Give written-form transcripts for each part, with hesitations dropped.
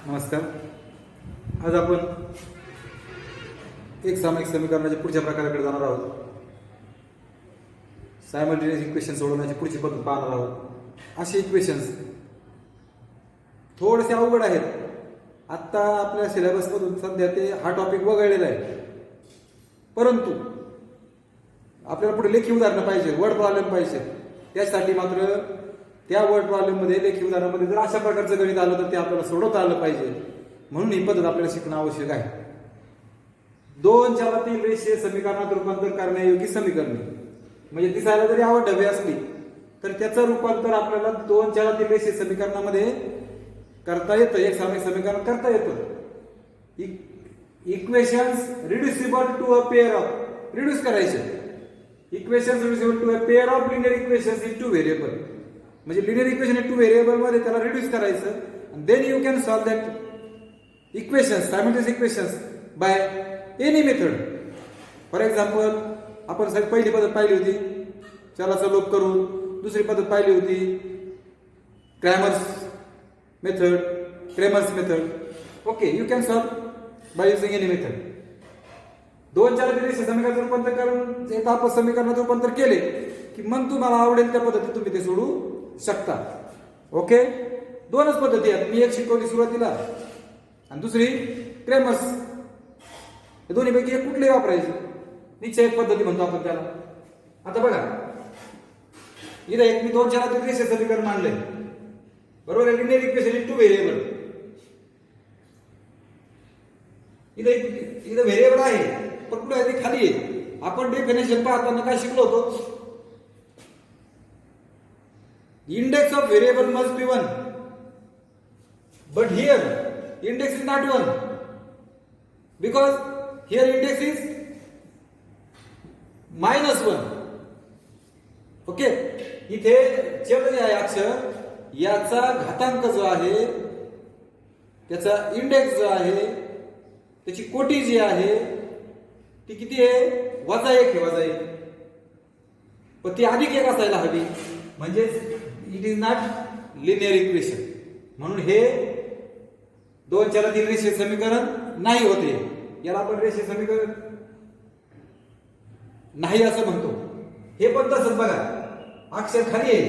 नमस्कार. आज आपण एक सामायिक समीकरणाच्या पुढच्या प्रकाराकडे जाणार आहोत. सायमल्टेनियस इक्वेशन सोडवण्याची पुढची पद्धत पाहणार आहोत. असे इक्वेशन्स थोडेसे अवघड आहेत. आत्ता आपल्या सिलेबसमधून सध्या ते हा टॉपिक वगळलेला आहे, परंतु आपल्याला पुढे लेखी उदाहरणं पाहिजे, वर्ड प्रॉब्लेम पाहिजे. त्यासाठी मात्र त्या वर्ड प्रॉब्लेममध्ये लेखी उदाहरणामध्ये जर अशा प्रकारचं गणित आलं तर ते आपल्याला सोडवता आलं पाहिजे. म्हणून ही पद्धत आपल्याला शिकणं आवश्यक आहे. दोन चलातील रेषीय समीकरणात रूपांतर करण्यायोग्य समीकरणे, म्हणजे दिसायला जरी आवड ढबे असली तर त्याचं रूपांतर आपल्याला दोन चलातील रेषीय समीकरणामध्ये करता येतं, एक सामायिक समीकरण करता येतं. Equations reducible to a pair of, reduce करायचे equations reducible to a pair of linear equations in two variable, म्हणजे linear equation in two variable मध्ये त्याला रिड्यूस करायचं. Then you can solve that equations, simultaneous equations by any method. For example आपण पहिली पद्धत पाहिली होती चलाचा लोप करून, दुसरी पद्धत पाहिली होती Cramer's method. Okay, you can solve by using any method. दोन चलातील रेषीय समीकरणात रूपांतर करून एकदा आपण समीकरणात रूपांतर केले की मग तुम्हाला आवडेल त्या पद्धतीत तुम्ही ते सोडू शकता. ओके, दोनच पद्धती आहेत. मी एक शिकवली सुरुवातीला आणि दुसरी क्रेमर्स. हे दोन्हीपैकी एक कुठली वापरायची, निश्चय एक पद्धती म्हणतो आपण त्याला. आता बघा, इथं एक मी दोन चलातील रेषीय समीकरण मांडलंय, बरोबर आहे. Linear equation in two variable. इथं व्हेरिएबल आहे, पण कुठे आहे ते खाली आहे. आपण डेफिनेशन पाहताना काय शिकलो होतो, index of variable must be 1, but here index is not 1 because here index is -1. Okay, इथे चल जे आहे अक्षर याचा घातांक जो आहे, त्याचा इंडेक्स जो आहे, त्याची कोटी जी आहे ती किती आहे, -1 आहे, -1. पण ती अधिक 1 असायला हवी, म्हणजे it is not linear equation. म्हणून हे दोन चलातील रेषीय समीकरण नाही होते. याला आपण रेषीय समीकरण नाही असं म्हणतो. हे पण तसंच बघा, अक्षर खाली आहे,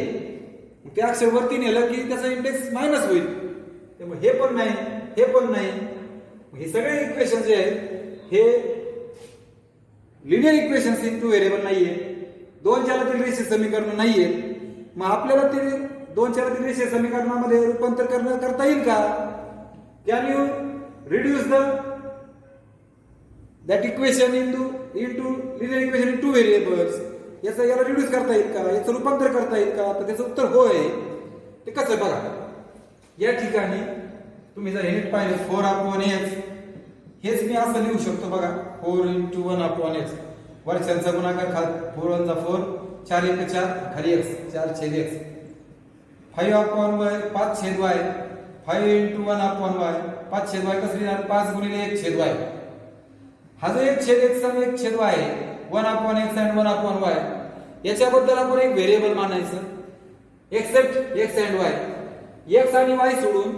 ते अक्षर वरती नेलं की त्याचा इंडेक्स मायनस होईल. त्यामुळे हे पण नाही, हे पण नाही. हे सगळे इक्वेशन जे आहेत हे linear equations in two variable नाहीये, दोन चलातील रेषीय समीकरण नाहीये. मग आपल्याला ते दोन चलातील रेषीय समीकरणामध्ये रूपांतर करता येईल का? Can you reduce that equation into linear equation in two variables? याला रिड्यूस करता येईल का, याचं रूपांतर करता येईल का? तर त्याचं उत्तर होय. ते कसं बघा, या ठिकाणी तुम्ही जर हे पाहिलं 4/x, हेच मी असं लिहू शकतो बघा, 4 × 1/x. वरच्यांचा गुणाकार 4 × 4, 4 × 4, खाली x, 4/x. 5/y, 5/y, 5 × 1/y, 5/y कसं लिहिणार, 5 × 1/y. हा जो 1/x आणि 1/y आहे, 1/x आणि 1/y, याच्याबद्दल आपण एक व्हेरिएबल मानायचं, except x and y. x आणि y सोडून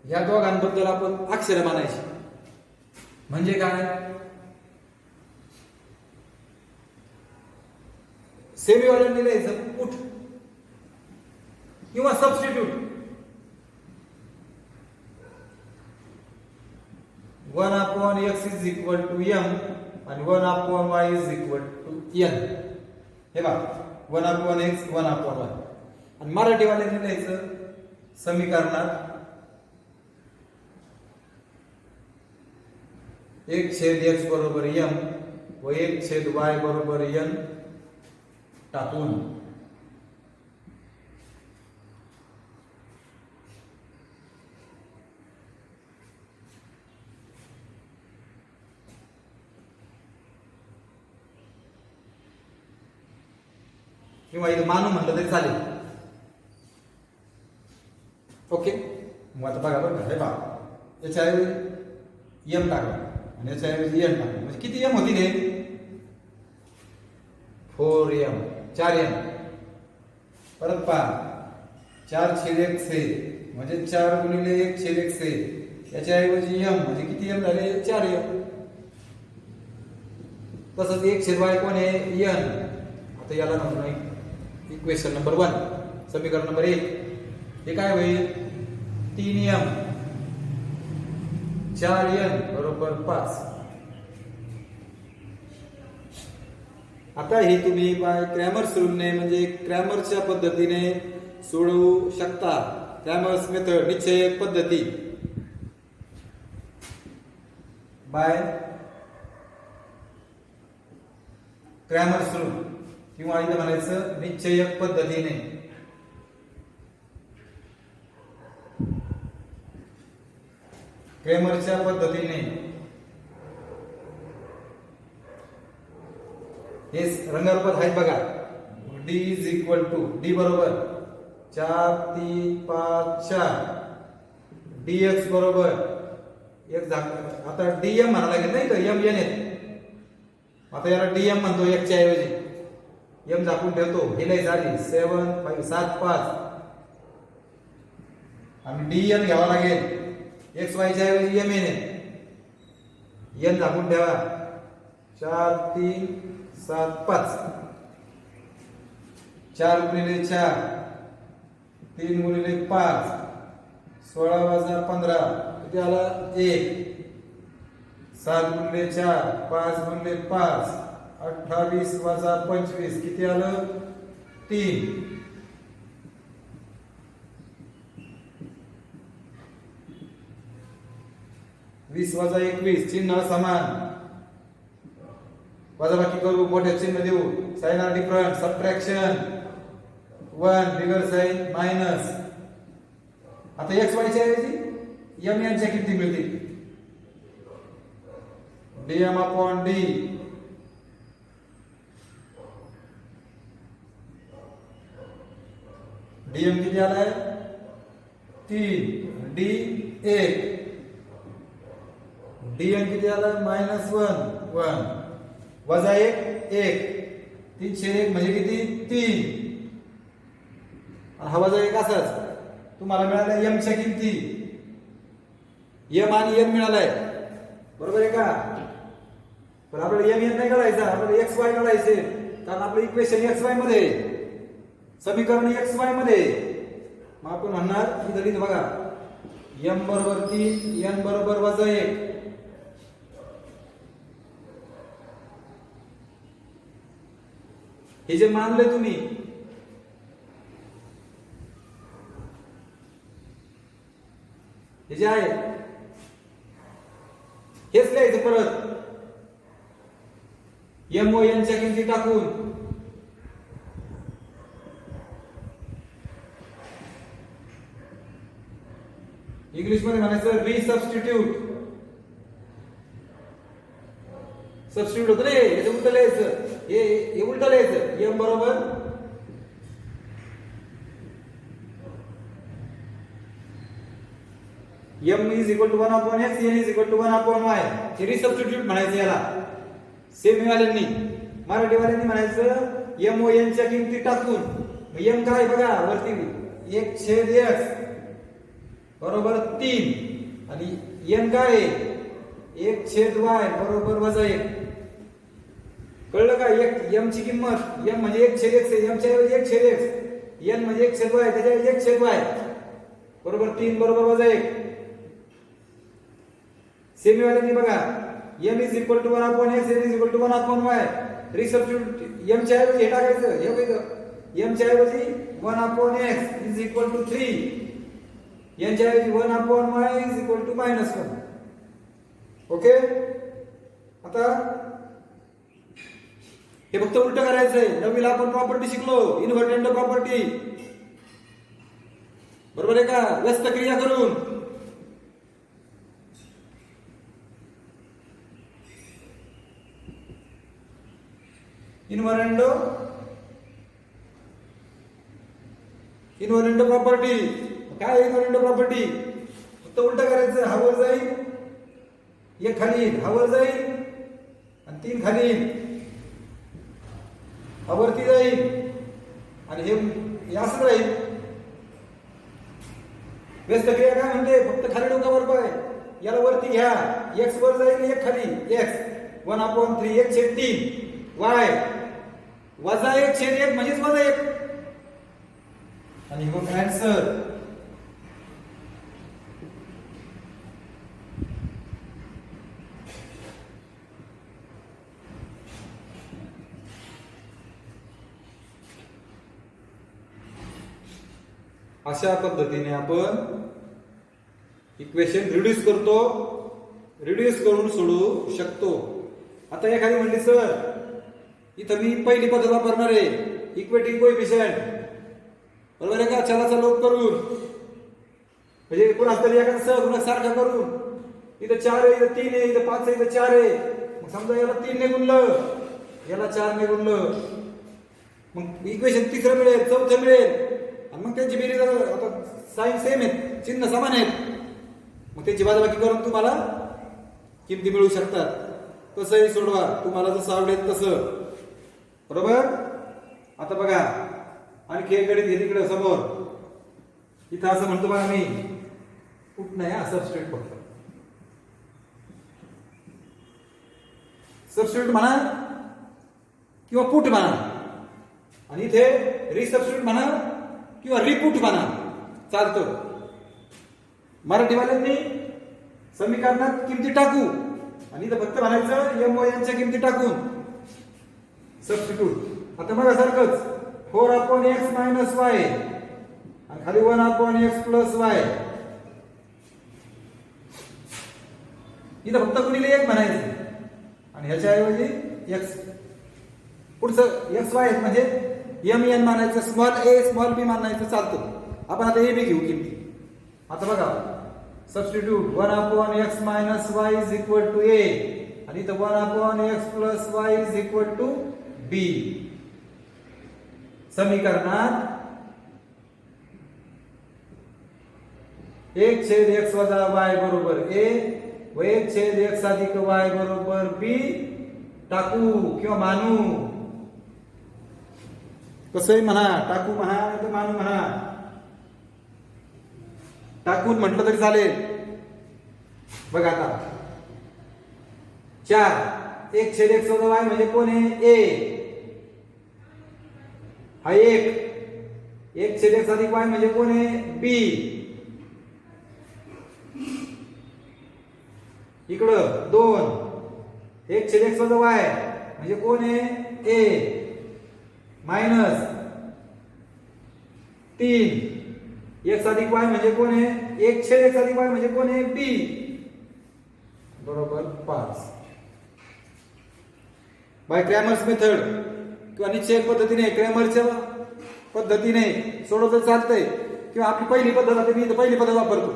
या दोघांबद्दल आपण अक्षर मानायची. म्हणजे काय, सेमीवाल्यांनी लिहायचं पुट किंवा substitute. 1/x is equal to m आणि 1/y is equal to n. हे बघा, 1/x 1/y. आणि मराठीवाल्यांनी लिहायचं समीकरणात 1/x बरोबर m व 1/y बरोबर n टाकून. किंवा इथं मानू म्हटलं तरी चालेल. ओके, मग आता बघा बरं, हे बघा, याच्याऐवजी m टाकला आणि याच्याऐवजी n टाकला, म्हणजे किती m होती हे, 4m, 4m. परत पहा, 4/1 म्हणजे 4 × 1/1 याच्याऐवजी m म्हणजे किती m झाले 4m. तसंच एक छेदवाय कोण आहे n. आता याला म्हणून इक्वेशन नंबर 1 समीकरण नंबर 1 हे काय होईल 3m 4n बरोबर 5. आता हे तुम्ही बाय क्रॅमर्स रूलने म्हणजे क्रॅमरच्या पद्धतीने सोडवू शकता. क्रॅमर्स मेथड निश्चयक पद्धती बाय क्रॅमर्स रूल किंवा इथं म्हणायचं निश्चयक पद्धतीने. क्रॅमरच्या पद्धतीने हे रंगरूपात आहेत बघा. d is equal to d बरोबर 4 3 5 4 dx बरोबर एक आता dm म्हणायला लागेल नाही तर m n आहे. आता याला dm म्हणतो x च्या ऐवजी m झाकून ठेवतो. हे लय झाली 7 5 7 5 आणि dn घ्यावा लागेल x y च्या ऐवजी m n आहे. n झाकून ठेवा 4 3 7 5 4 गुणिले 4 3 गुणिले 5 16 वजा 15 किती आला 1. 7 गुणिले 4 5 गुणिले 5 28 वजा 25 किती आलं 3. वीस वजा 21 चिन्ह समान. वजाबाकी करू मोठे चिन्ह देऊ. Sign are different subtraction 1 bigger sign minus. आता एक्स वाय च्या ऐवजी m n च्या किमती मिळतील. dm अपॉन d dm किती आलाय 3 d 1 dn किती आलाय -1 1 वजा 1 1 3/1 म्हणजे किती 3. हा वजा 1 असाच तुम्हाला मिळाला m च्या किमती. m आणि n मिळालाय बरोबर आहे का. पण आपल्याला m n नाही काढायचा आपल्याला x y काढायचे कारण आपलं इक्वेशन x y मध्ये समीकरण x y मध्ये. मग आपण म्हणणार इथं लिहितो बघा m बरोबर 3 n बरोबर वजा 1. हे जे मानले तुम्ही हे जे आहे हेच लिहायचं परत m o n च्या किमती टाकून. इंग्लिश मध्ये म्हणायचं रिसबस्टिट्यूट. सबस्टिट्यूट होतं रे याचं उलट लिहायचं. हे उलट लिहायचं m बरोबर m is equal to 1 upon x n is equal to 1 upon y. हे रिसबस्टिट्यूट म्हणायचं याला. सेमी वाल्यांनी मराठी वाल्यांनी म्हणायचं m o n च्या किमती टाकून. m काय बघा वरती 1/x बरोबर 3 आणि n काय आहे 1/y बरोबर वजा 1. कळलं का. m ची किंमत m म्हणजे 1/x आहे. m च्या ऐवजी 1/x n म्हणजे 1/y त्याच्या ऐवजी 1/y बरोबर 3 बरोबर वजा 1. सेमी वाल्यांनी बघा m is equal to 1 upon x n is equal to 1 upon y. Resubstitute m च्या ऐवजी हे टाकायचं. हे बघा m च्या ऐवजी 1 upon x is equal to 3 n च्या ऐवजी 1 upon y is equal to -1. Okay. आता हे फक्त उलट करायचंय. नवीला आपण प्रॉपर्टी शिकलो इन्व्हर्टेंट प्रॉपर्टी बरोबर आहे का. व्यस्त क्रिया करून इन्व्हर्टेंट प्रॉपर्टी. काय इन्व्हर्टेंट प्रॉपर्टी फक्त उलट करायचं. हा वर जाईल 1 खाली येईल हा वर जाईल आणि 3 खाली येईल हा वरती जाईल आणि हे असंच राहील. व्यस्त क्रिया काय म्हणते फक्त खाली डोका वर पाय याला वरती घ्या, एक्स वर जाईल एक खाली एक्स 1/3 1/3 वाय वजा 1/1 म्हणजेच वजा 1 आणि मग आन्सर अशा पद्धतीने आपण इक्वेशन रिड्यूस करतो, रिड्यूस करून सोडवू शकतो. आता एखादी म्हणली सर इथं मी पहिली पद्धत वापरणार आहे इक्वेटिंग कोएफिशियंट, बरोबर आहे का, चलाचा लोप करून म्हणजे कोणाच तरी एखादा सहगुणक सारखा करून इथं 4 आहे इथं 3 आहे इथं 5 आहे इथं 4 आहे, मग समजा याला 3 ने गुणलं याला 4 ने गुणलं मग इक्वेशन तिसरं मिळेल चौथं मिळेल आणि मग त्यांची बेरीज आता साइन सेम आहेत चिन्ह समान आहेत मग त्यांची बाजाबाकी करून तुम्हाला किमती मिळू शकतात. कसंही सोडवा तुम्हाला जसं आवडेल तसं, बरोबर. आता बघा आणखी एक गणित घे तिकडे समोर, इथं असं म्हणतो बघा मी पुट नाही सबस्टिट्यूट फक्त सबस्टिट्यूट म्हणा किंवा पुट म्हणा आणि इथे रिसबस्टिट्यूट म्हणा किंवा रिपुट म्हणा चालतं. मराठीवाल्यांनी समीकरणात किमती टाकू आणि इथं फक्त म्हणायचं एम ओ यांच्या किमती टाकून सबस्टिट्यूट. आता बघा सारखंच 4/x - y आणि खाली 1/x + y इथं फक्त गुणिले 1 म्हणायचं आणि ह्याच्या ऐवजी x पुढचं xy म्हणजे mn मानायचं, स्मॉल a स्मॉल b मानायचं चालतं. आपण आता a b घेऊ किमती. आता बघा सबस्टिट्यूट 1/x - y = a आणि इथं 1/x + y = b. समीकरणात 1/x - y बरोबर a व 1/x + y बरोबर b टाकू किंवा मानू, कसंही म्हणा, टाकू म्हणा नाही तर मानू म्हणा, टाकून म्हटलं तरी चालेल. बघा आता 4 1/x - y म्हणजे कोण आहे a हा 1 1/x + y म्हणजे कोण आहे b, इकडं 2 1/x - y म्हणजे कोण आहे a मायनस 3 x + y म्हणजे कोण आहे 1/x + y म्हणजे कोण आहे b बरोबर 5. बाय क्रॅमर्स मेथड किंवा निश्चय पद्धतीने क्रॅमरच्या पद्धतीने सोडवलं चालतंय किंवा आपली पहिली पद्धत आता मी इथं पहिली पद्धत वापरतो.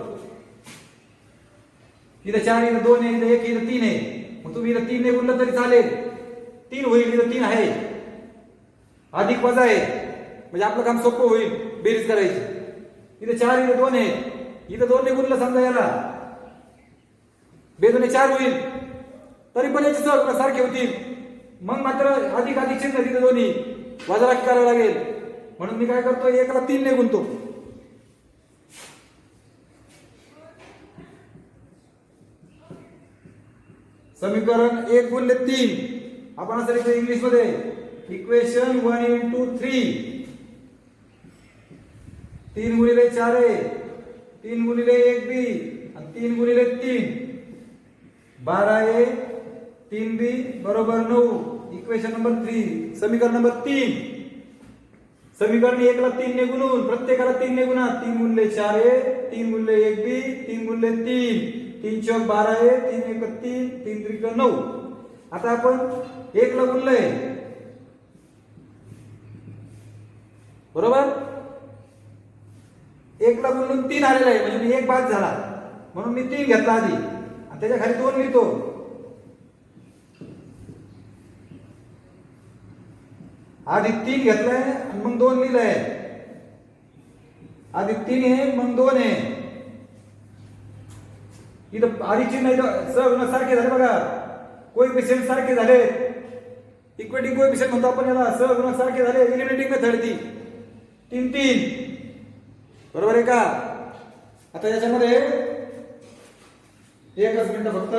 इथं 4 इथं 2 आहे इथं 1 इथं 3 आहे मग तुम्ही इथं 3 ने गुणलं तरी चालेल 3 होईल इथं 3 आहे अधिक वजा आहे म्हणजे आपलं काम सोपं होईल बेरीज करायची. इथं 4 इथं 2 आहे इथं 2 ने गुणलं समजा याला बेदोने 4 होईल तरी पण याची सहगुणक सारखे होतील मग मात्र अधिक अधिक चिन्ह तिथे दोन्ही वजाबाकी करावं लागेल म्हणून मी काय करतो 1 ला 3 ने गुणतो. समीकरण 1 गुणिले 3 आपण असं लिहितो इंग्लिश मध्ये इक्वेशन 1 × 3 3 गुणिले 4 आहे 3 गुणिले 1b आणि 3 गुणिले 3 12 आहे 3b बरोबर 9. इक्वेशन नंबर 3 समीकरण नंबर 3. समीकरण 1 ला 3 ने गुणून प्रत्येकाला 3 ने गुणा 3 गुणिले 4 आहे 3 गुणिले 1b 3 गुणिले 3 3 चौक 12 आहे 3 1 3 3 त्रिक 9. आता आपण 1 ला गुणलंय बरोबर 1 ला गुणून 3 आलेला आहे म्हणजे मी 1 बाद झाला म्हणून मी 3 घेतला आधी आणि त्याच्या खाली 2 लिहितो. आधी 3 घेतलाय आणि मग 2 लिहिलंय आधी 3 आहे मग 2 आहे इथं आधी चिन्ह इथं सहगुणक सारखे झाले बघा कोएफिशियंट सारखे झाले इक्वेटिंग कोएफिशियंट म्हणतो आपण याला सहगुणक सारखे झाले एलिमिनेटिंग मेथड ती 3 3 बरोबर आहे का. आता याच्यामध्ये एकच मिनिट फक्त.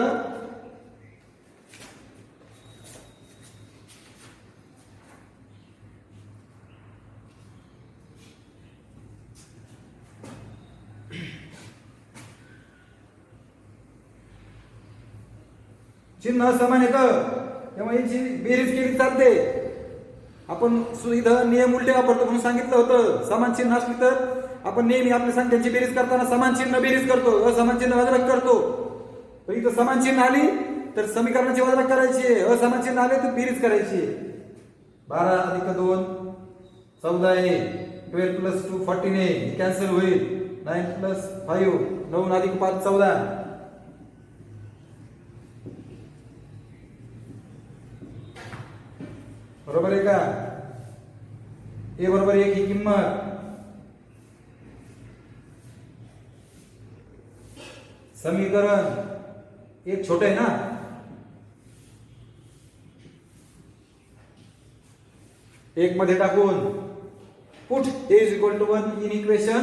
चिन्ह समान येतं तेव्हा याची बेरीज केली चालते. आपण इथं नियम उलटे वापरतो म्हणून सांगितलं होतं. समान चिन्ह असली तर आपण नेहमी आपल्या संख्यांची बेरीज करताना समान चिन्ह बेरीज करतो, असमान चिन्ह वजाबाकी करतो. पण इथं समान चिन्ह आली तर समीकरणाची वजाबाकी करायची आहे, असमान चिन्ह आले तर बेरीज करायची आहे. 12 अधिक 2 14 आहे. 12 प्लस 2 14 आहे, कॅन्सल होईल. 9 प्लस 5 9 अधिक 5 14. बरोबर आहे का? ए बरोबर 1 ही किंमत. समीकरण एक छोट आहे ना, एक मध्ये टाकून put a is equal to 1 in equation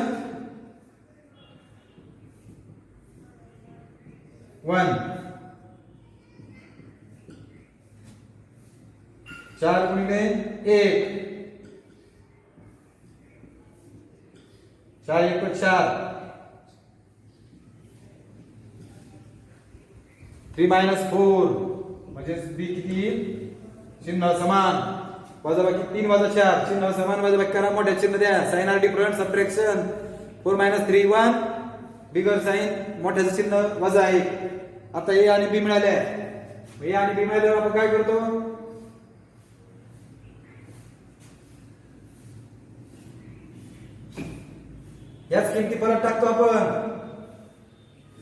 1. 4 गुणिले 1 4 1 4 3 मायनस 4 म्हणजे बी किती येईल? चिन्ह समान वजाबाकी 3 वजा 4 चिन्ह समान वजाबाकी करा, मोठ्या चिन्ह द्या. Sign are different subtraction 4 minus 3 1 bigger sign मोठ्याचं चिन्ह वजा 1. आता ए आणि बी मिळाले. ए आणि बी मिळाल्यावर आपण काय करतो? याच किमती परत टाकतो आपण.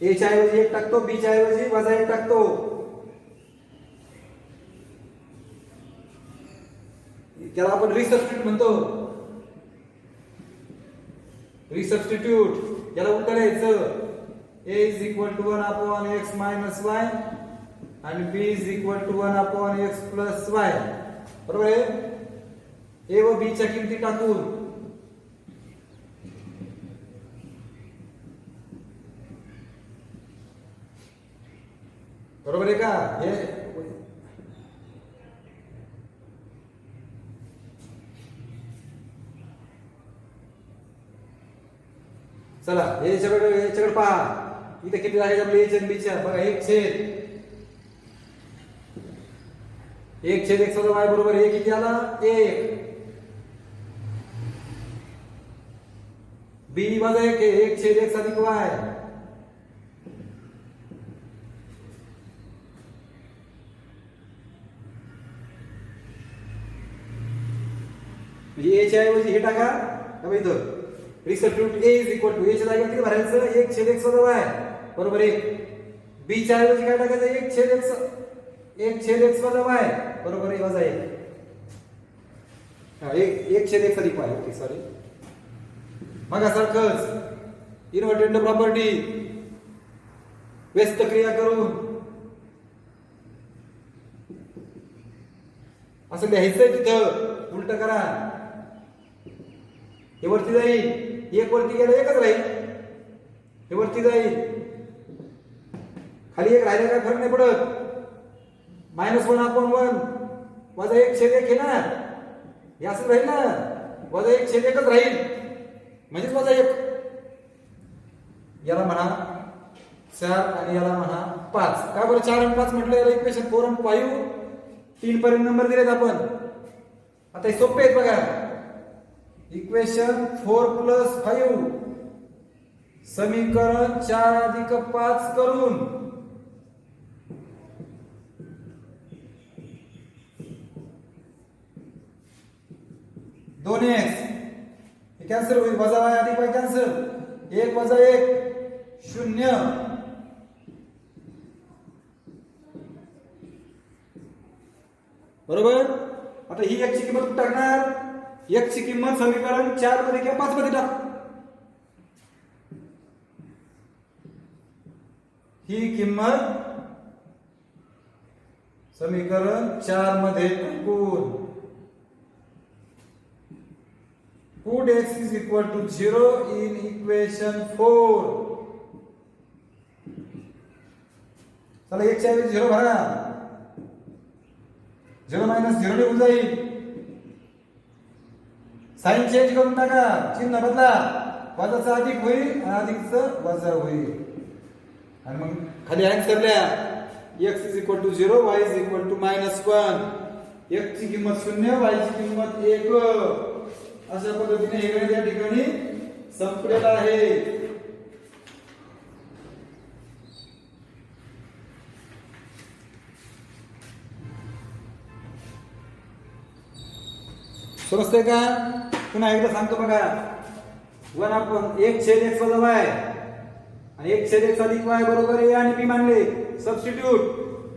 ए च्या ऐवजी 1 टाकतो, बी च्या ऐवजी वजा 1 टाकतो. त्याला आपण रिसबस्टिट्यूट म्हणतो. रिसबस्टिट्यूट याला उलट करायचं. a is equal to 1 upon x minus y आणि b is equal to 1 upon x plus y. बरोबर आहे? a व b च्या किमती टाकून बरोबर आहे का? हे चला याच्याकडे पहा. इथे किती आहे आपल्या एच आणि बीच्या? बघा 1 छेद x वजा y बरोबर 1 किती आला? 1. b वजा 1 आहे 1 छेद x अधिक y. म्हणजे a च्या ऐवजी हे टाका. इथं resubstitute a is equal to a च्या जागेवर किती भरायचं? 1 छेद x वजा y बरोबर 1. b च्या ऐवजी काय टाकायचं? 1 छेद x वजा y बरोबर आहे वजा 1. हा 1 छेद x अधिक y. Okay sorry. मग सारखंच इन्व्हर्टेड प्रॉपर्टी व्यस्त क्रिया करून असं लिहायचंय. तिथं उलट करा. हे वरती जाईल, 1 वरती गेलं 1च राहील. हे वरती जाईल, खाली 1 राहिला काय फरक नाही पडत. -1 अपॉन 1 वजा 1 छेद 1 आहे ना, हे असं राहील ना. वजा 1 छेद 1च राहील म्हणजेच वजा 1. याला म्हणा 4 आणि याला म्हणा 5. का बरं 4 आणि 5 म्हटलं? याला इक्वेशन 4 आणि 5 3 पर्यंत नंबर दिलेत आपण. आता हे सोपे आहेत बघा. इक्वेशन 4 प्लस 5 समीकरण 4 अधिक 5 करून दोन x कॅन्सल होईल. वजा y अधिक y कॅन्सल. 1 वजा 1 0. बरोबर. आता ही x ची किंमत टाकणार. x ची किंमत समीकरण 4 मध्ये किंवा 5 मध्ये टाक. ही किंमत समीकरण 4 मध्ये टाकून put x is equal to 0 in equation 4. चला 1 च्या ऐवजी 0 भरा, 0 मायनस 0 निघून जाईल. साइन चेंज करून टाका, चिन्ह बदला, वजाचा अधिक होईल आणि अधिकचं वजा होईल. आणि मग खाली आन्सर लिहा, x is equal to 0, y is equal to -1. x ची किंमत 0, y ची किंमत 1. अशा पद्धतीने हे गणित या ठिकाणी संपलेलं आहे. समजतंय का? पुन्हा एकदा सांगतो बघा, 1/x वजा y आणि 1/x अधिक y बरोबर a आणि b मानले. सबस्टिट्यूट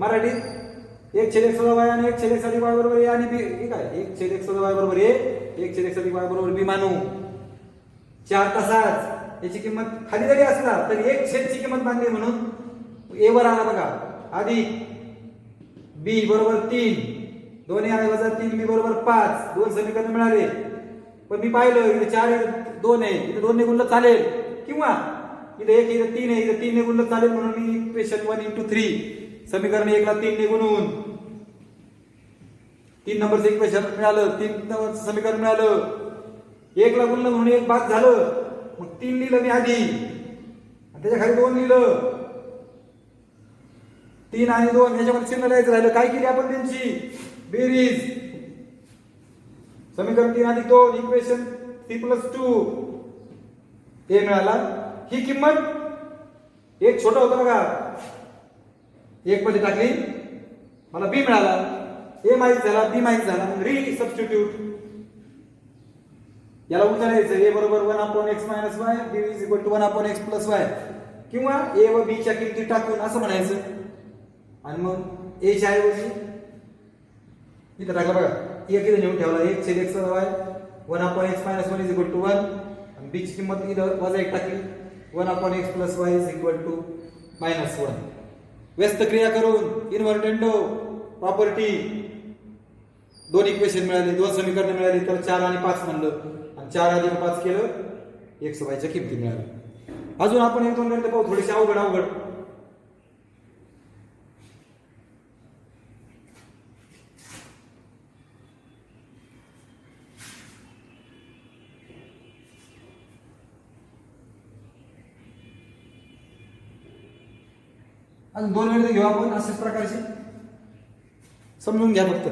मराठीत 1/x वजा y आणि 1/x अधिक y बरोबर a आणि b. ठीक आहे, 1/x वजा y बरोबर a, 1/x अधिक y बरोबर b मानू. 4 तासात याची किंमत खाली जरी असला तरी 1/छेद ची किंमत मानली म्हणून a वर आला बघा. अधिक b बरोबर 3, 2a वजा 3b बरोबर 5. 2 समीकरण मिळाले. पण मी पाहिलं इथे 4 2 आहे, इथे 2 ने गुणलं चालेल, किंवा इथे 1 इथे 3 आहे, इथे 3 ने गुणलं चालेल, म्हणून मी इक्वेशन 1 × 3 समीकरण 1 ला 3 ने गुणून 3 नंबरचं इक्वेशन मिळालं, 3 नंबरचं समीकरण मिळालं. 1 ला गुणलं म्हणून 1 बाद झालं. मग 3 लिहिलं मी आधी आणि त्याच्या खाली 2 लिहिलं. 3 आणि 2 याच्यामध्ये चिन्ह लिहायचं राहिलं. काय केली आपण त्यांची बेरीज. समीकरण 3 अधिक 2 इक्वेशन 3 + 2 हे मिळाला. ही किंमत एक छोटा होता बघा, 1 मध्ये टाकली, मला b मिळाला. a माहित झाला, b माहित झाला, री सबस्टिट्यूट. याला उलट लिहायचं, a बरोबर 1/x - y, b is equal to 1/x + y, किंवा a व b च्या किमती टाकून असं म्हणायचं. आणि मग a च्या ऐवजी इथं टाकलं बघा, एक इथे नेऊन ठेवला, 1/x वजा y, 1/x - 1 is equal to 1, आणि b ची किंमत इथं वजा 1 टाकली, 1/x + y is equal to -1. व्यस्त क्रिया करून इन्व्हर्टेंडो प्रॉपर्टी 2 इक्वेशन मिळाली, 2 समीकरण मिळाली. तर 4 आणि 5 म्हणलं, आणि 4 अधिक 5 केलं, x y च्या किमती मिळाल्या. अजून आपण 1-2 गणित पाहू, थोडेसे अवघड. अजून 2 गणित घेऊ आपण अशाच प्रकारची, समजून घ्या फक्त.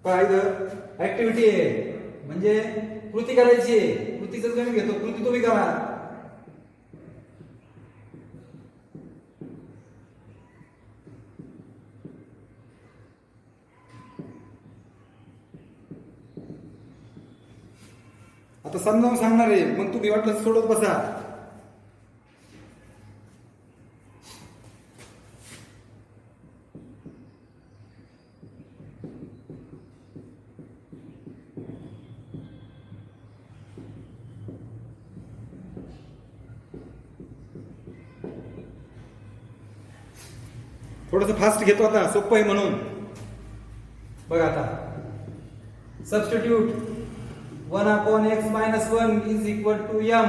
इथं ऍक्टिव्हिटी आहे, म्हणजे कृती करायची आहे. कृतीच गणित घेतो, कृती तुम्ही करा. आता समजावून सांगणार आहे, मग तुम्ही वाटलं सोडत बसा. थोडस फास्ट घेतो आता, सोपं आहे म्हणून. बघा आता, substitute 1/x - 1 is equal to m,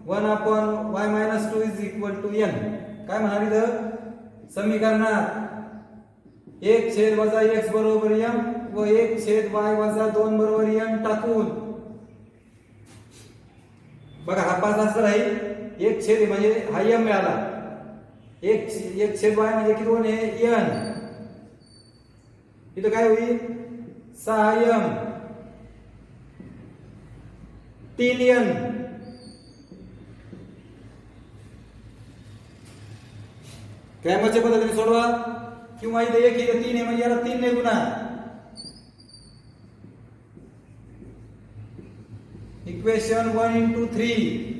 1/y - 2 is equal to n. काय म्हणाल इथं समीकरणात 1 वजा x बरोबर m व 1 y वजा 2 बरोबर n टाकून बघा, हा 5 असं राहील. 1 म्हणजे हा m मिळाला, 1 y म्हणजे किती होणे n. इथं काय होईल 6m 3n. क्रॅमरच्या पद्धतीने सोडवा, किंवा इथे 1 इथे 3 आहे म्हणजे याला 3 ने गुणा. इक्वेशन 1 × 3.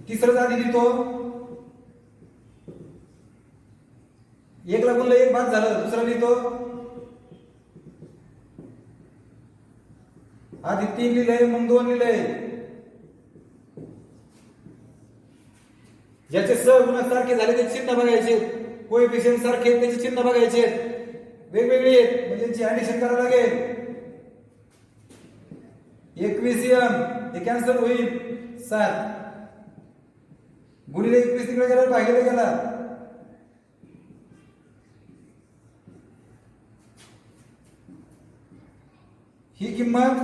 तिसरं आधी लिहितो, 1 ला गुणलं 1 बाद झालं. दुसरं लिहितो, आधी 3 लिहिलंय मग 2 लिहिलंय. ज्याचे सहगुणक सारखे झाले ते चिन्ह बघायचे. कोएफिशियंट सारखे आहेत, त्याचे चिन्ह बघायचे आहेत, वेगवेगळे आहेत म्हणजे त्यांची ऍडिशन करावं लागेल. 21m हे कॅन्सल होईल, 7 गुणिले 21 तिकडे गेला भागिले गेला, ही किंमत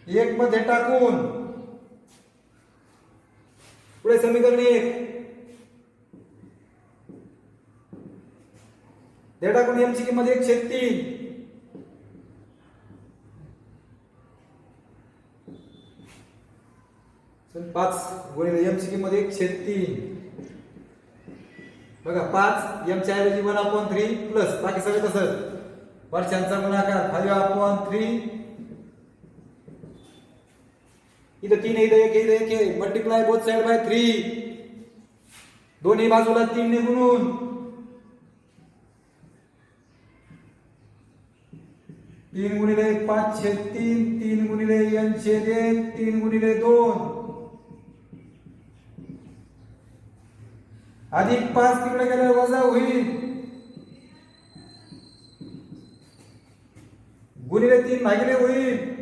एक मध्ये टाकून पुढे समीकरण 1 ते टाकून m ची किंमत 1/3 5 गुणिले m ची किंमत 1/3 बघा 5 m च्या ऐवजी 1/3 प्लस बाकी सगळं तसंच वर्षांचा गुणाकार 5/3 इथं 3 इथं 1 इथं 1 आहे मल्टिप्लाय बोथ साइड बाय 3 दोन्ही बाजूला 3 ने गुणून 3 गुणिले 5/3 3 गुणिले n/1 3 गुणिले 2 अधिक 5 तिकडे गेले वजा होईल गुणिले 3 भागिले होईल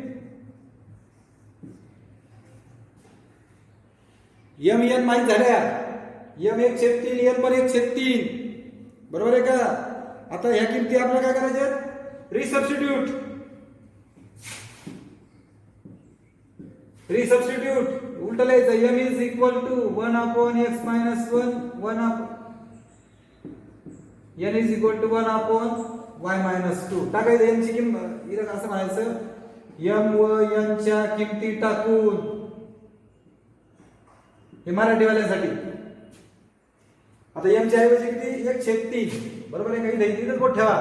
m n माहित झाल्या m 1/3 n पण 1/3 बरोबर आहे का. आता ह्या किमती आपल्याला काय करायच्यात रिसबस्टिट्यूट उलट लिहायचं m is equal to 1/x minus 1 n is equal to 1/y minus 2 टाकायचं m ची किंमत इथं असं म्हणायचं m व n च्या किमती टाकून हे मराठीवाल्यांसाठी. आता m च्या ऐवजी किती 1/3 बरोबर आहे का. इथं बोट ठेवा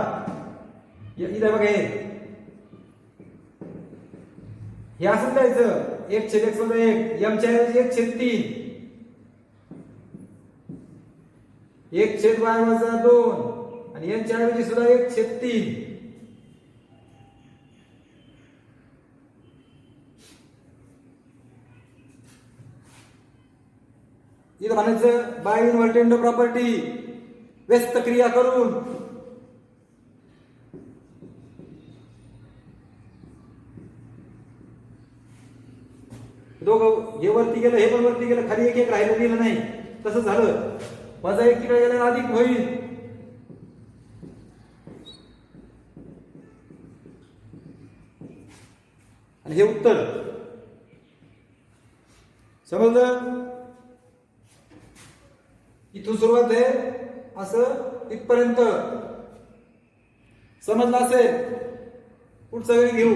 इथं बघा हे असं द्यायचं 1/x + 1 m च्या ऐवजी 1/3 1/y - 2 आणि n च्या ऐवजी सुद्धा 1/3 इथं म्हणायचं बाय इन्व्हर्टेंड प्रॉपर्टी व्यस्त क्रिया करून दोघं हे वरती गेलं हे पण वरती गेलं खाली 1 राहिलं गेलं नाही तसं झालं वजा 1 तिकडे गेलं अधिक होईल आणि हे उत्तर समजलं. इथून सुरुवात आहे असं इथपर्यंत समजलं असेल पुढचं वेळ घेऊ.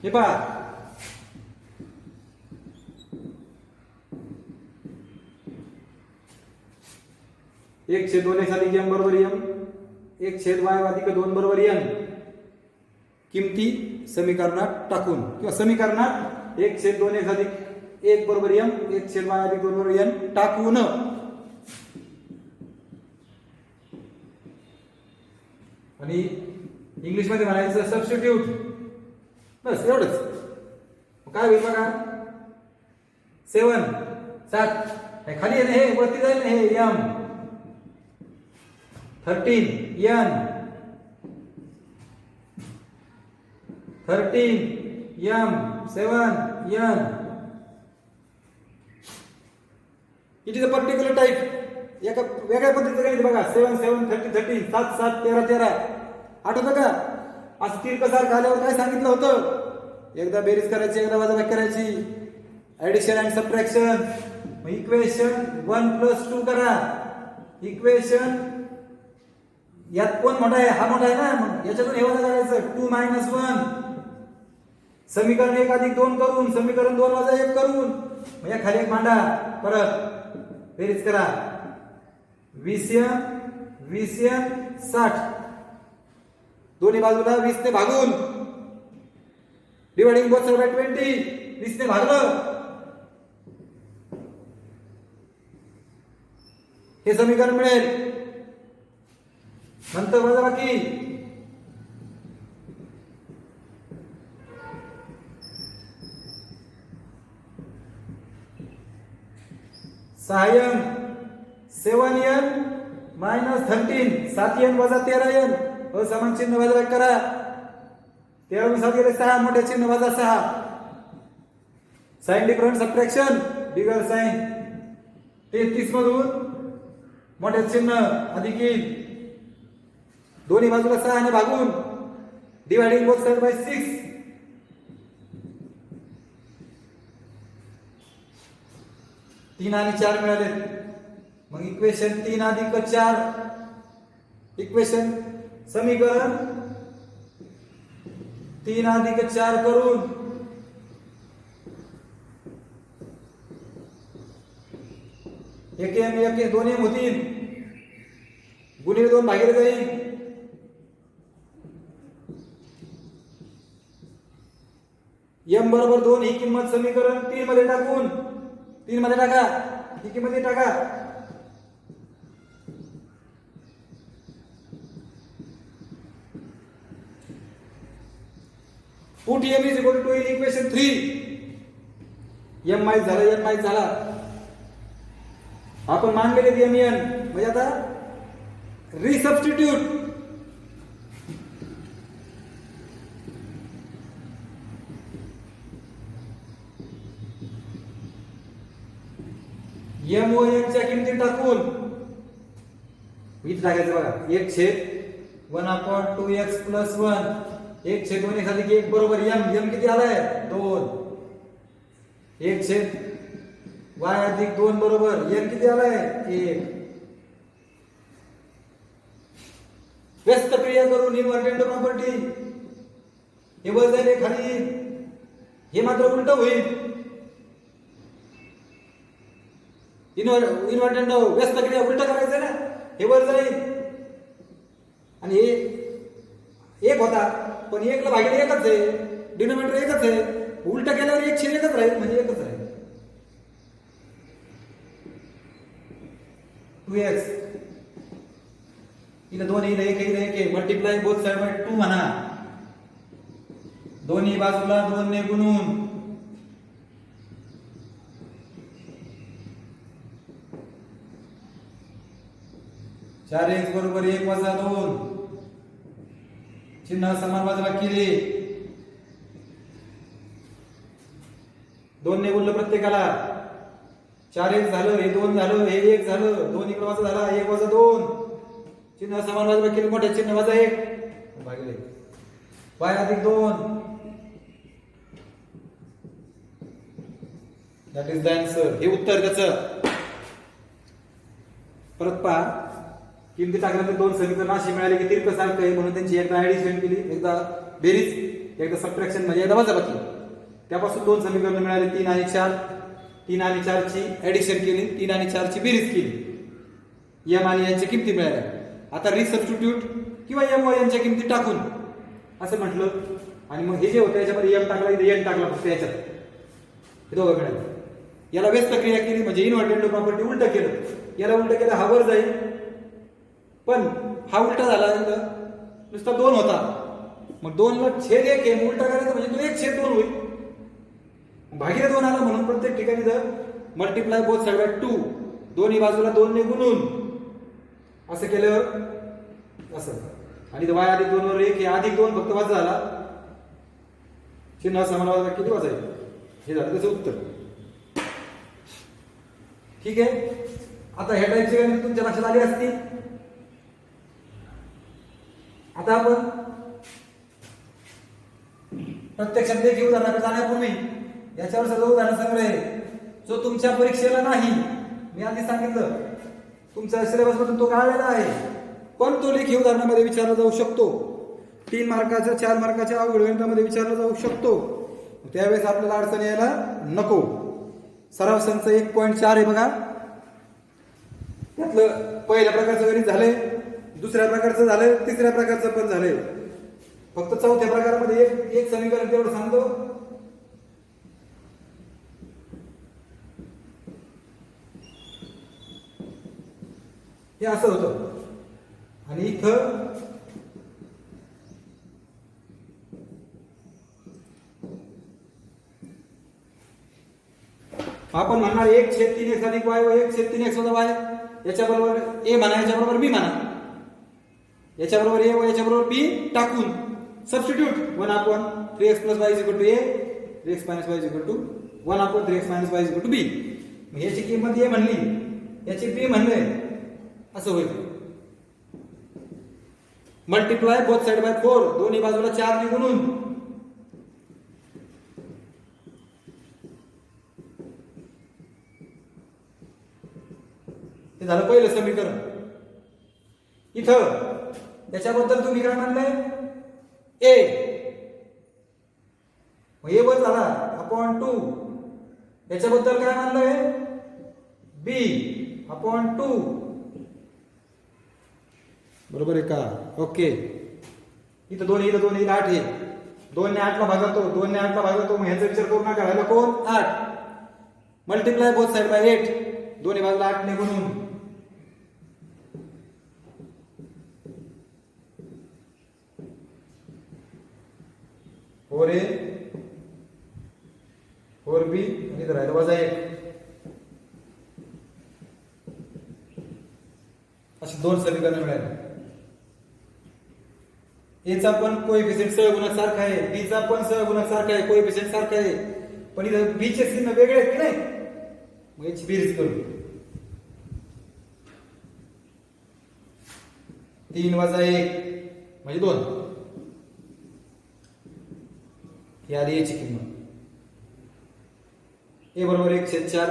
हे पहा 1/2x अधिक m बरोबर m 1/y अधिक 2 बरोबर n किमती समीकरणात टाकून किंवा समीकरणात 1/2x अधिक 1 बरोबर m 1/y अधिक 2 बरोबर n टाकून आणि इंग्लिश मध्ये म्हणायचं सबस्टिट्यूट बस एवढंच. काय होईल बघा 7 खाली आहे हे वरती जाईल हे m 13 n 13 m 7 n it is a particular type एका वेगळ्या पद्धतीचं गणित बघा 7 7 30 30 7 7 13 13 आठवतं का. असं तिरकसारखं आल्यावर काय सांगितलं होतं एकदा बेरीज करायची एकदा वजाबाकी करायची ऍडिशन अँड सबट्रॅक्शन. इक्वेशन 1 + 2 करा इक्वेशन यात कोण मोठा आहे हा मोठा आहे ना मग याच्यातून हे वजा करायचं 2 - 1 समीकरण 1 अधिक 2 करून समीकरण 2 वजा 1 करून मग या खाली एक मांडा परत बेरीज करा 20m 20m 60 दोन्ही बाजूला 20 ने भागून डिवायडिंग बोथ साइड बाय 20, 20 ने भागलं, हे समीकरण मिळेल. नंतर वजाबाकी, सहाय्यन 7n मायनस 13, 7n वजा 13n, असमान चिन्ह वजा करा. 13 7 गेले 6, मोठे चिन्ह वजा 6. साइन डिफरंट सबट्रॅक्शन, बिगर साइन. 33 मधून मोठे चिन्ह अधिक येईल, दोन्ही बाजूला 6 ने भागून, डिवायडिंग बोथ साइड बाय 6. 3 आणि 4 मिळाले. मग इक्वेशन 3 अधिक 4, इक्वेशन समीकरण 3 अधिक 4 करून एक दोन एम होतील, गुणिले 2 भागिले जाईल. एम बरोबर 2 ही किंमत समीकरण 3 मध्ये टाकून, 3 मध्ये टाका, ही किंमत टाका. Put M is equal to equation 3. M माहित झाला, एन माहित झाला, आपण मानलेले एम एन, म्हणजे आता रिसबस्टिट्यूट. एम ओ एन च्या किमती टाकून इथे टाकायचं बघा, 1/2x + 1, 1/2x अधिक 1 बरोबर एम. एम किती आलाय? 2. 1/y अधिक 2 बरोबर एन किती आलाय? 1. व्यस्त क्रिया करून इन्व्हर्टेंट प्रॉपर्टी, हे वर जाईल खाली येईल, हे मात्र उलट होईल. इन्व्हर्टेंट व्यस्त क्रिया उलट करायचं ना, हे वर जाईल आणि हे 1 होता, पण 1 ला भागिले 1च आहे, डिनोमिनेटर 1च आहे, उलट केल्यावर 1/1च राहील, म्हणजे 1च राहील. 2x Ila 2 Ila 1 Ila 1 multiply both side by 2 म्हणा, दोन्ही बाजूला 2 ने गुणून, चार x बरोबर 1 वजा 2, चिन्ह समान बाजूला केले, 2 ने गुणलं प्रत्येकाला, 4x झालं, हे 2 झालं, हे 1 झालं, 2 इकडे वजा झाला, 1 वजा 2, चिन्ह समान बाजूला केले, मोठे चिन्ह वजा 1 भागिले y अधिक 2. That is the answer. हे उत्तर त्याचं. परत पहा, किमती टाकल्यानंतर 2 समीकरण अशी मिळाली की तिरकं सारखं आहे, म्हणून त्यांची एकदा ऍडिशन केली, एकदा बेरीज, एकदा सबट्रॅक्शन म्हणजे एकदा वजाबाकी. त्यापासून 2 समीकरण मिळाली, 3 आणि 4. 3 आणि 4 ची ऍडिशन केली, 3 आणि 4 ची बेरीज केली, एम आणि यांच्या किमती मिळाल्या. आता रिसबस्टिट्यूट किंवा एम व यांच्या किमती टाकून असं म्हटलं, आणि मग हे जे होतं याच्यामध्ये एम टाकला, इथे एन टाकला, फक्त याच्यात हे दोघं मिळाले. याला व्यस्त क्रिया केली म्हणजे इन्व्हर्टेंट प्रॉपर्टी उलट केलं, याला उलट केलं हा वर जाईल, पण हा उलटा झाला, नुसता 2 होता, मग 2 ला छेद 1 आहे, उलटा करायचं म्हणजे तो 1/2 होईल, भागिले 2 आला, म्हणून प्रत्येक ठिकाणी जर मल्टिप्लाय बोथ साइड बाय 2, दोन्ही बाजूला 2 ने गुणून असं केल्यावर असं, आणि y अधिक 2 वर 1 हे अधिक 2 फक्त वजा झाला, चिन्ह समान वजा किती वजा आहे, हे झालं त्याचं उत्तर. ठीक आहे. आता ह्या टाईपची गणित तुमच्या लक्षात आली असती. आता आपण प्रत्यक्षात देखील उदाहरणाकडे जाण्यापूर्वी याच्यावर सगळं उदाहरण संग्रह जो तुमच्या परीक्षेला नाही, मी आधी सांगितलं तुमच्या सिलेबस मधून तो काढलेला आहे, पण तो लेखी उदाहरणामध्ये विचारला जाऊ शकतो. 3 मार्काच्या 4 मार्काच्या अवघड गणितामध्ये विचारला जाऊ शकतो. त्यावेळेस आपल्याला अडचण यायला नको. सराव संच 1.4 आहे बघा, त्यातलं पहिल्या प्रकारचं गणित झालंय, दुसऱ्या प्रकारचं झालंय, तिसऱ्या प्रकारचं पण झालंय. फक्त चौथ्या प्रकारामध्ये एक समीकरण तेवढं सांगतो. हे असं होतं आणि इथं आपण म्हणणार 1/3x अधिक y व 1/3x वजा y. याच्याबरोबर a म्हणा, याच्याबरोबर b म्हणा, याच्याबरोबर a व याच्याबरोबर b टाकून substitute 1/3x + y = a, 3x - y = 1/3x - y = b. मग याची किंमत a म्हणली, याची b म्हणले, असं होईल. मल्टिप्लाय बोथ साइड बाय 4, दोन्ही बाजूला 4 ने गुणून हे झालं पहिलं समीकरण. इथं त्याच्याबद्दल तुम्ही काय म्हणलंय? a मग a वर झाला अपॉन 2. याच्याबद्दल काय म्हणलंय? b upon 2. बरोबर आहे का? ओके. इथं 8 आहे. 2 ने 8 ला भागतो, 2 ने 8 ला भागतो. मग ह्याचा विचार करू नका. ह्याला कोण? 8. मल्टिप्लाय बोथ साइड बाय 8, दोन्ही बाजूला 8 ने गुणून a 4b आणि इथं राहिलं वजा 1. अशी दोन समीकरणं मिळाली. a चा पण कोएफिशियंट सहगुणक सारखा आहे, b चा पण सहगुणक सारखा आहे, कोएफिशियंट सारखा आहे, पण इथं b चे चिन्ह वेगळे आहेत की नाही. मग याची बेरीज करू. 3 वजा 1 म्हणजे 2. ही आली याची किंमत. a बरोबर 1/4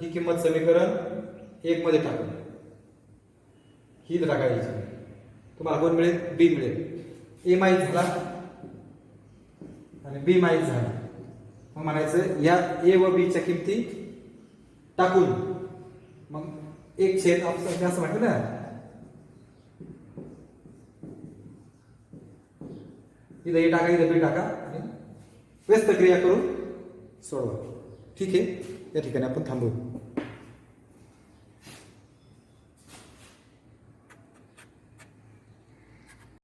ही किंमत समीकरण 1 मध्ये टाकू. ही टाकायची. तुम्हाला कोण मिळेल? b मिळेल. a माहित झाला आणि b माहित झाला. मग म्हणायचं या a व b च्या किमती टाकून मग 1/, आपण असं म्हटलं ना, इथं a टाका, इथं b टाका आणि व्यस्त क्रिया करून सोडवा. ठीक आहे, या ठिकाणी आपण थांबू.